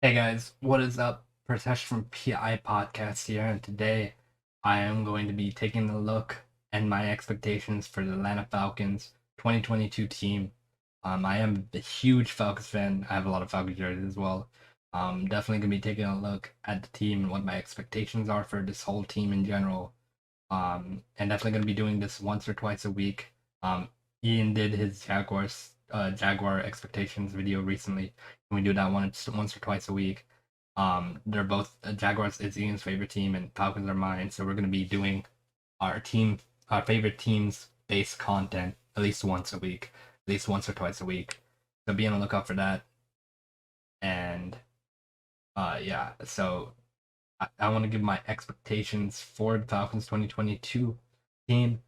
Hey guys, what is up? Pritesh from PI Podcast here, and today I am going to be taking a look at my expectations for the Atlanta Falcons 2022 team. I am a huge Falcons fan. I have a lot of Falcons jerseys as well. Definitely gonna be taking a look at the team and what my expectations are for this whole team in general. And definitely gonna be doing this once or twice a week. Ian did his Jaguar expectations video recently. We do that once or twice a week. They're both Jaguars is Ian's favorite team, and Falcons are mine. So we're gonna be doing our team, our favorite teams based content at least once a week, at least once or twice a week. So be on the lookout for that. And yeah, so I want to give my expectations for the Falcons 2022 team.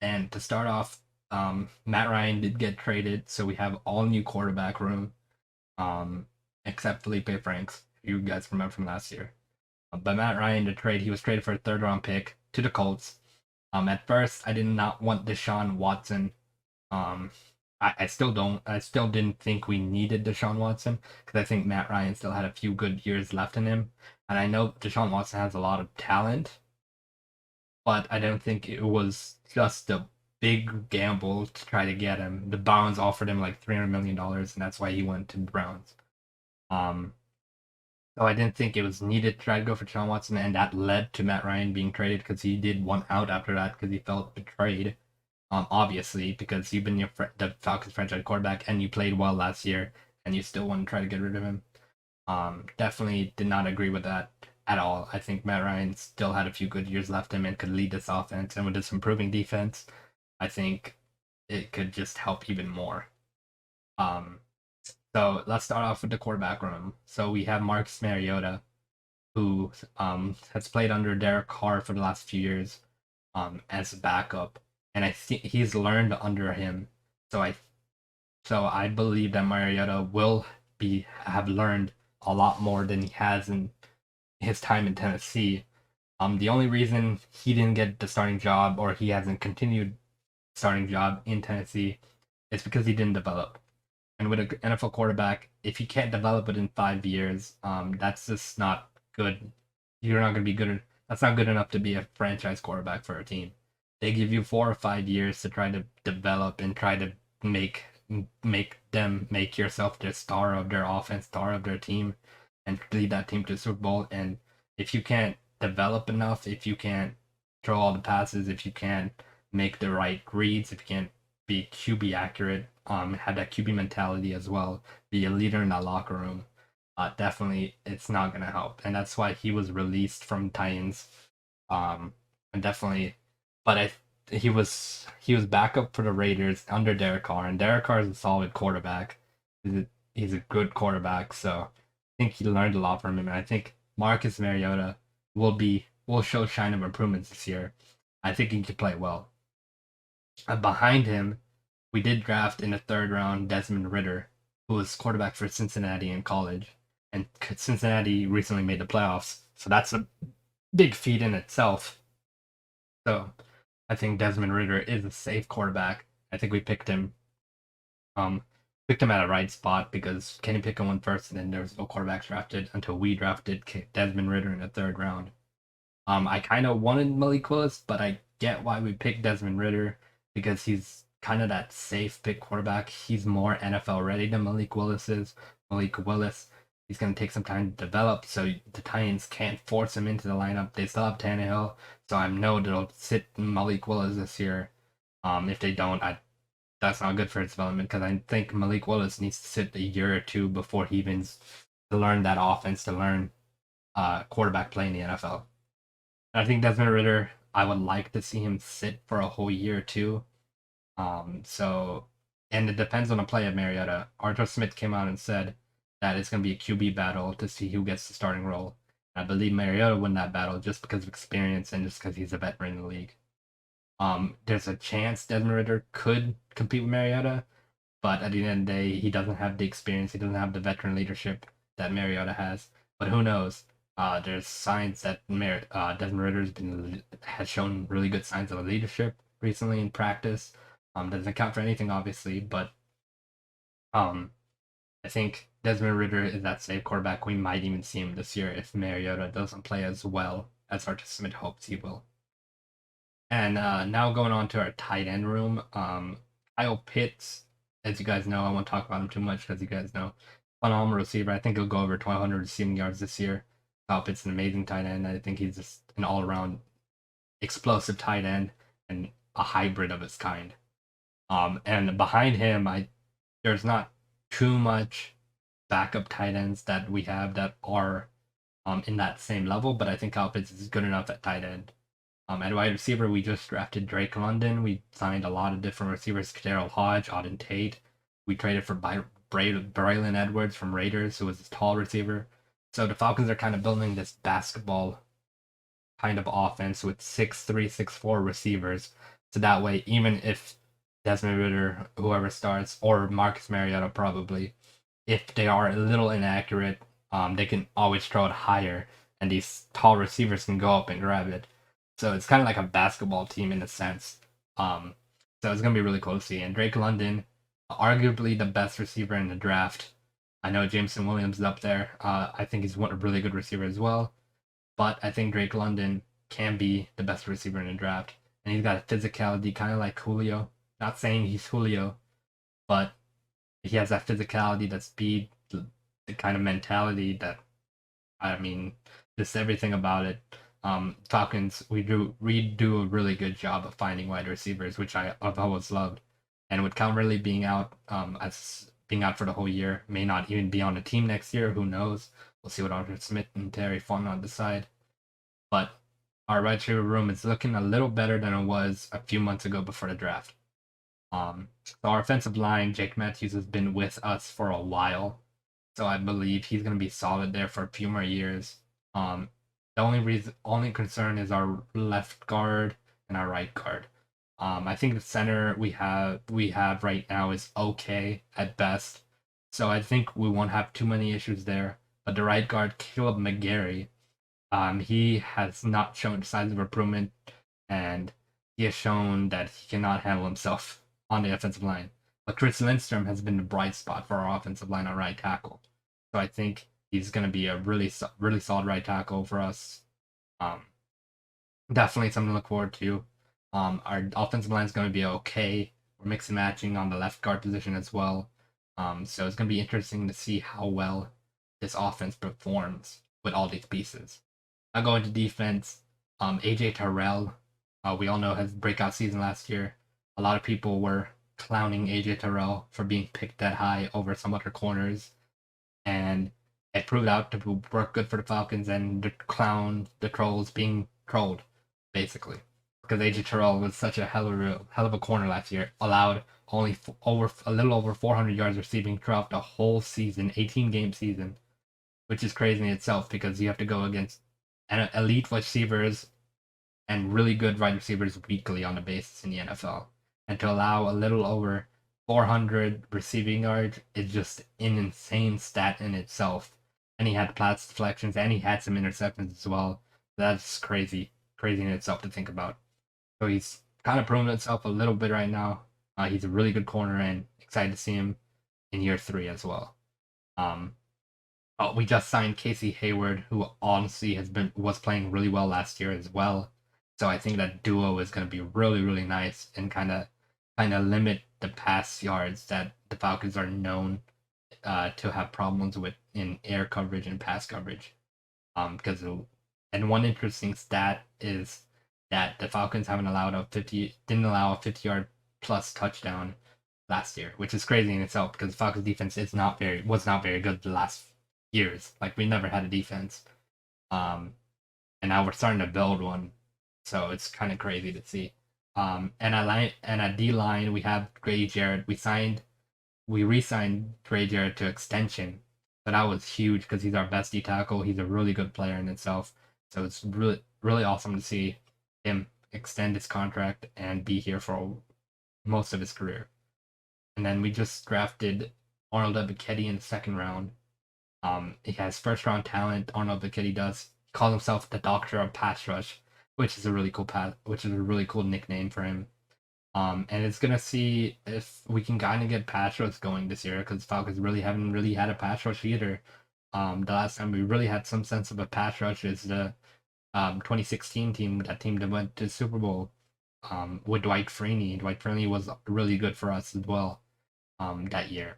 And to start off, Matt Ryan did get traded, so we have all new quarterback room, um, except Felipe Franks, you guys remember from last year. But Matt Ryan, he was traded for a third round pick to the Colts. At first, I did not want Deshaun Watson. Um, I still don't. I still didn't think we needed Deshaun Watson because I think Matt Ryan still had a few good years left in him, and I know Deshaun Watson has a lot of talent, but I don't think it was just a big gamble to try to get him. The Browns offered him like $300 million, and that's why he went to the Browns. Um, so I didn't think it was needed to try to go for Deshaun Watson, and that led to Matt Ryan being traded because he did want out after that because he felt betrayed. Obviously, because you've been the Falcons franchise quarterback and you played well last year, and you still want to try to get rid of him. Definitely did not agree with that at all. I think Matt Ryan still had a few good years left in him and could lead this offense, and with this improving defense, I think it could just help even more. Um, so let's start off with the quarterback room. So we have Marcus Mariota, who has played under Derek Carr for the last few years as a backup, and I think he's learned under him. So I believe that Mariota will have learned a lot more than he has in his time in Tennessee. The only reason he didn't get the starting job or he hasn't continued starting job in Tennessee is because he didn't develop. And with an NFL quarterback, if you can't develop it in 5 years, that's just not good. You're not going to be good. That's not good enough to be a franchise quarterback for a team. They give you 4 or 5 years to try to develop and try to make yourself the star of their offense, star of their team, and lead that team to the Super Bowl. And if you can't develop enough, if you can't throw all the passes, if you can't make the right reads, if you can't be QB accurate, have that QB mentality as well, be a leader in that locker room, definitely it's not gonna help. And that's why he was released from Titans. And definitely, but he was backup for the Raiders under Derek Carr, and Derek Carr is a solid quarterback. He's a good quarterback, so I think he learned a lot from him. And I think Marcus Mariota will show shine of improvements this year. I think he can play well. Behind him, we did draft in the third round Desmond Ridder, who was quarterback for Cincinnati in college, and Cincinnati recently made the playoffs, so that's a big feat in itself. So I think Desmond Ridder is a safe quarterback. I think we um, picked him at a right spot because Kenny Pickett went first, and then there was no quarterbacks drafted until we drafted Desmond Ridder in the third round. I kind of wanted Malik Willis, but I get why we picked Desmond Ridder because he's kind of that safe pick quarterback. He's more NFL ready than Malik Willis is. Malik Willis, he's going to take some time to develop, so the Titans can't force him into the lineup. They still have Tannehill, so I know they'll sit Malik Willis this year. If they don't, that's not good for his development because I think Malik Willis needs to sit a year or two before he even to learn that offense, to learn quarterback play in the NFL. I think Desmond Ridder, I would like to see him sit for a whole year or two. So, and it depends on the play of Mariota. Arthur Smith came out and said that it's going to be a QB battle to see who gets the starting role. I believe Mariota won that battle just because of experience and just because he's a veteran in the league. There's a chance Desmond Ridder could compete with Mariota, but at the end of the day, he doesn't have the experience. He doesn't have the veteran leadership that Mariota has. But who knows? There's signs that Desmond Ridder has shown really good signs of leadership recently in practice. Doesn't count for anything, obviously, but um, I think Desmond Ridder is that safe quarterback. We might even see him this year if Mariota doesn't play as well as Arthur Smith hopes he will. And now going on to our tight end room. Kyle Pitts, as you guys know, I won't talk about him too much because you guys know, phenomenal receiver. I think he'll go over 1,200 receiving yards this year. Kyle Pitts is an amazing tight end. I think he's just an all-around explosive tight end and a hybrid of his kind. And behind him, there's not too much backup tight ends that we have that are in that same level, but I think Kyle Pitts is good enough at tight end. At wide receiver, we just drafted Drake London. We signed a lot of different receivers: Kadarius Hodge, Auden Tate. We traded for Braylon Edwards from Raiders, who was a tall receiver. So the Falcons are kind of building this basketball kind of offense with 6'3", 6'4" receivers. So that way, even if Desmond Ridder, whoever starts, or Marcus Mariota probably, if they are a little inaccurate, they can always throw it higher, and these tall receivers can go up and grab it. So it's kind of like a basketball team in a sense. So it's going to be really cool to see. And Drake London, arguably the best receiver in the draft. I know Jameson Williams is up there. I think he's a really good receiver as well. But I think Drake London can be the best receiver in the draft. And he's got a physicality kind of like Julio. Not saying he's Julio, but he has that physicality, that speed, the kind of mentality that, I mean, just everything about it. Falcons, we do a really good job of finding wide receivers, which I've always loved. And with Calvin being out, as being out for the whole year, may not even be on the team next year. Who knows? We'll see what Arthur Smith and Terry Fontenot decide. But our wide receiver room is looking a little better than it was a few months ago before the draft. So our offensive line, Jake Matthews, has been with us for a while, so I believe he's going to be solid there for a few more years. The only concern is our left guard and our right guard. I think the center we have right now is okay at best, so I think we won't have too many issues there. But the right guard, Caleb McGarry, he has not shown signs of improvement, and he has shown that he cannot handle himself on the offensive line. But Chris Lindstrom has been the bright spot for our offensive line on right tackle. So I think he's going to be a really solid right tackle for us. Definitely something to look forward to. Our offensive line is going to be okay. We're mixing and matching on the left guard position as well. So it's going to be interesting to see how well this offense performs with all these pieces. I'll go into defense. AJ Terrell, we all know, has a breakout season last year. A lot of people were clowning AJ Terrell for being picked that high over some other corners, and it proved out to work good for the Falcons, and the trolls being trolled, basically. Because AJ Terrell was such a hell of a corner last year, allowed only a little over 400 yards receiving throughout the whole season, 18-game season, which is crazy in itself because you have to go against elite receivers and really good wide receivers weekly on the basis in the NFL. And to allow a little over 400 receiving yards is just an insane stat in itself. And he had pass deflections and he had some interceptions as well. That's crazy in itself to think about. So he's kind of proven himself a little bit right now. He's a really good corner, and excited to see him in year 3 as well. We just signed Casey Hayward, who honestly was playing really well last year as well. So I think that duo is going to be really nice and kind of limit the pass yards that the Falcons are known to have problems with in air coverage and pass coverage. And one interesting stat is that the Falcons didn't allow a 50-yard plus touchdown last year, which is crazy in itself because the Falcons defense was not very good the last years. Like, we never had a defense, and now we're starting to build one. So it's kind of crazy to see. And at D-line, we have Grady Jarrett. We re-signed Grady Jarrett to extension. So that was huge because he's our best D tackle. He's a really good player in itself. So it's really awesome to see him extend his contract and be here for most of his career. And then we just drafted Arnold Ebiketie in the 2nd round. He has first-round talent. Arnold Ebiketie does. He calls himself the Doctor of Pass Rush, which is a really cool nickname for him. And it's gonna see if we can kind of get pass rush going this year, because Falcons really haven't really had a pass rush either. The last time we really had some sense of a pass rush is the 2016 team, that team that went to Super Bowl with Dwight Freeney. Dwight Freeney was really good for us as well that year.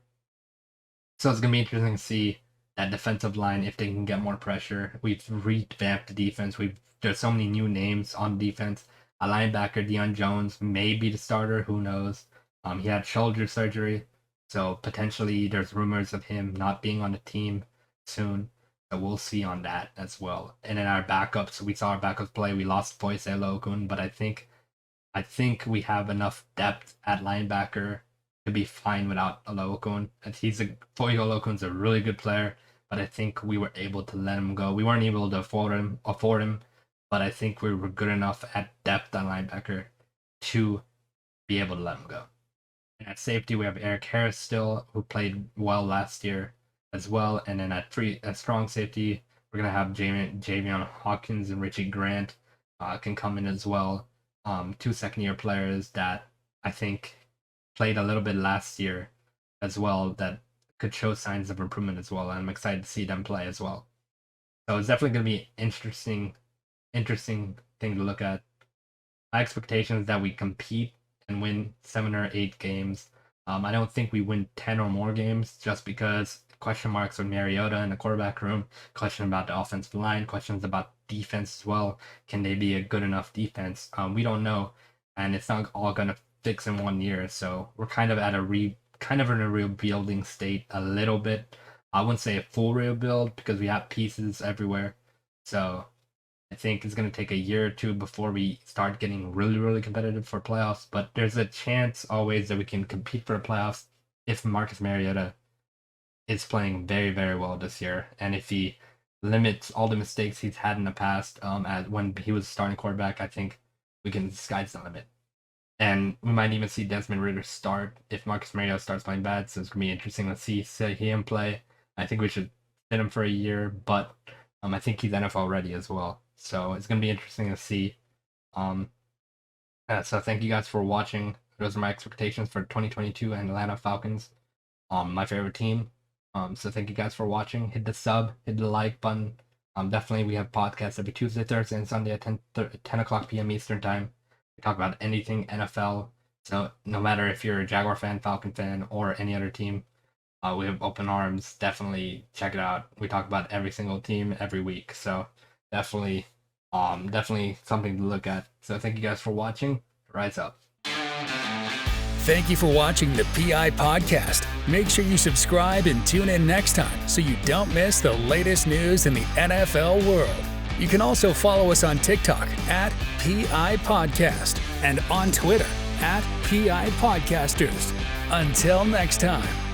So it's going to be interesting to see that defensive line, if they can get more pressure. We've revamped the defense. There's so many new names on defense. A linebacker, Deion Jones, may be the starter. Who knows? He had shoulder surgery, so potentially there's rumors of him not being on the team soon. So we'll see on that as well. And then our backups, we saw our backups play. We lost Foyce Olokun, but I think we have enough depth at linebacker to be fine without Olokun. And Foyce Olokun's a really good player, but I think we were able to let him go. We weren't able to afford him, but I think we were good enough at depth at linebacker to be able to let him go. And at safety, we have Eric Harris still, who played well last year as well. And then at strong safety, we're going to have Javion Hawkins and Richie Grant can come in as well. 2 second-year players that I think played a little bit last year as well, that could show signs of improvement as well. And I'm excited to see them play as well. So it's definitely going to be interesting thing to look at. My expectation is that we compete and win 7 or 8 games. I don't think we win 10 or more games, just because question marks with Mariota in the quarterback room, question about the offensive line, questions about defense as well. Can they be a good enough defense? We don't know, and it's not all gonna fix in 1 year. So we're kind of in a rebuilding state a little bit. I wouldn't say a full rebuild because we have pieces everywhere. So I think it's going to take a year or two before we start getting really, really competitive for playoffs. But there's a chance always that we can compete for the playoffs if Marcus Mariota is playing very, very well this year. And if he limits all the mistakes he's had in the past when he was starting quarterback, I think the sky's the limit. And we might even see Desmond Ridder start if Marcus Mariota starts playing bad. So it's going to be interesting to see him play. I think we should sit him for a year, but I think he's NFL ready as well. So it's going to be interesting to see. So thank you guys for watching. Those are my expectations for 2022 and Atlanta Falcons, my favorite team. So thank you guys for watching. Hit the sub, hit the like button. Definitely we have podcasts every Tuesday, Thursday, and Sunday at 10 o'clock p.m. Eastern time. We talk about anything NFL. So no matter if you're a Jaguar fan, Falcon fan, or any other team, we have open arms. Definitely check it out. We talk about every single team every week. So definitely something to look at. So thank you guys for watching. Rise up. Thank you for watching the PI Podcast. Make sure you subscribe and tune in next time so you don't miss the latest news in the NFL world. You can also follow us on TikTok at PI Podcast and on Twitter at PIPodcasters. Until next time.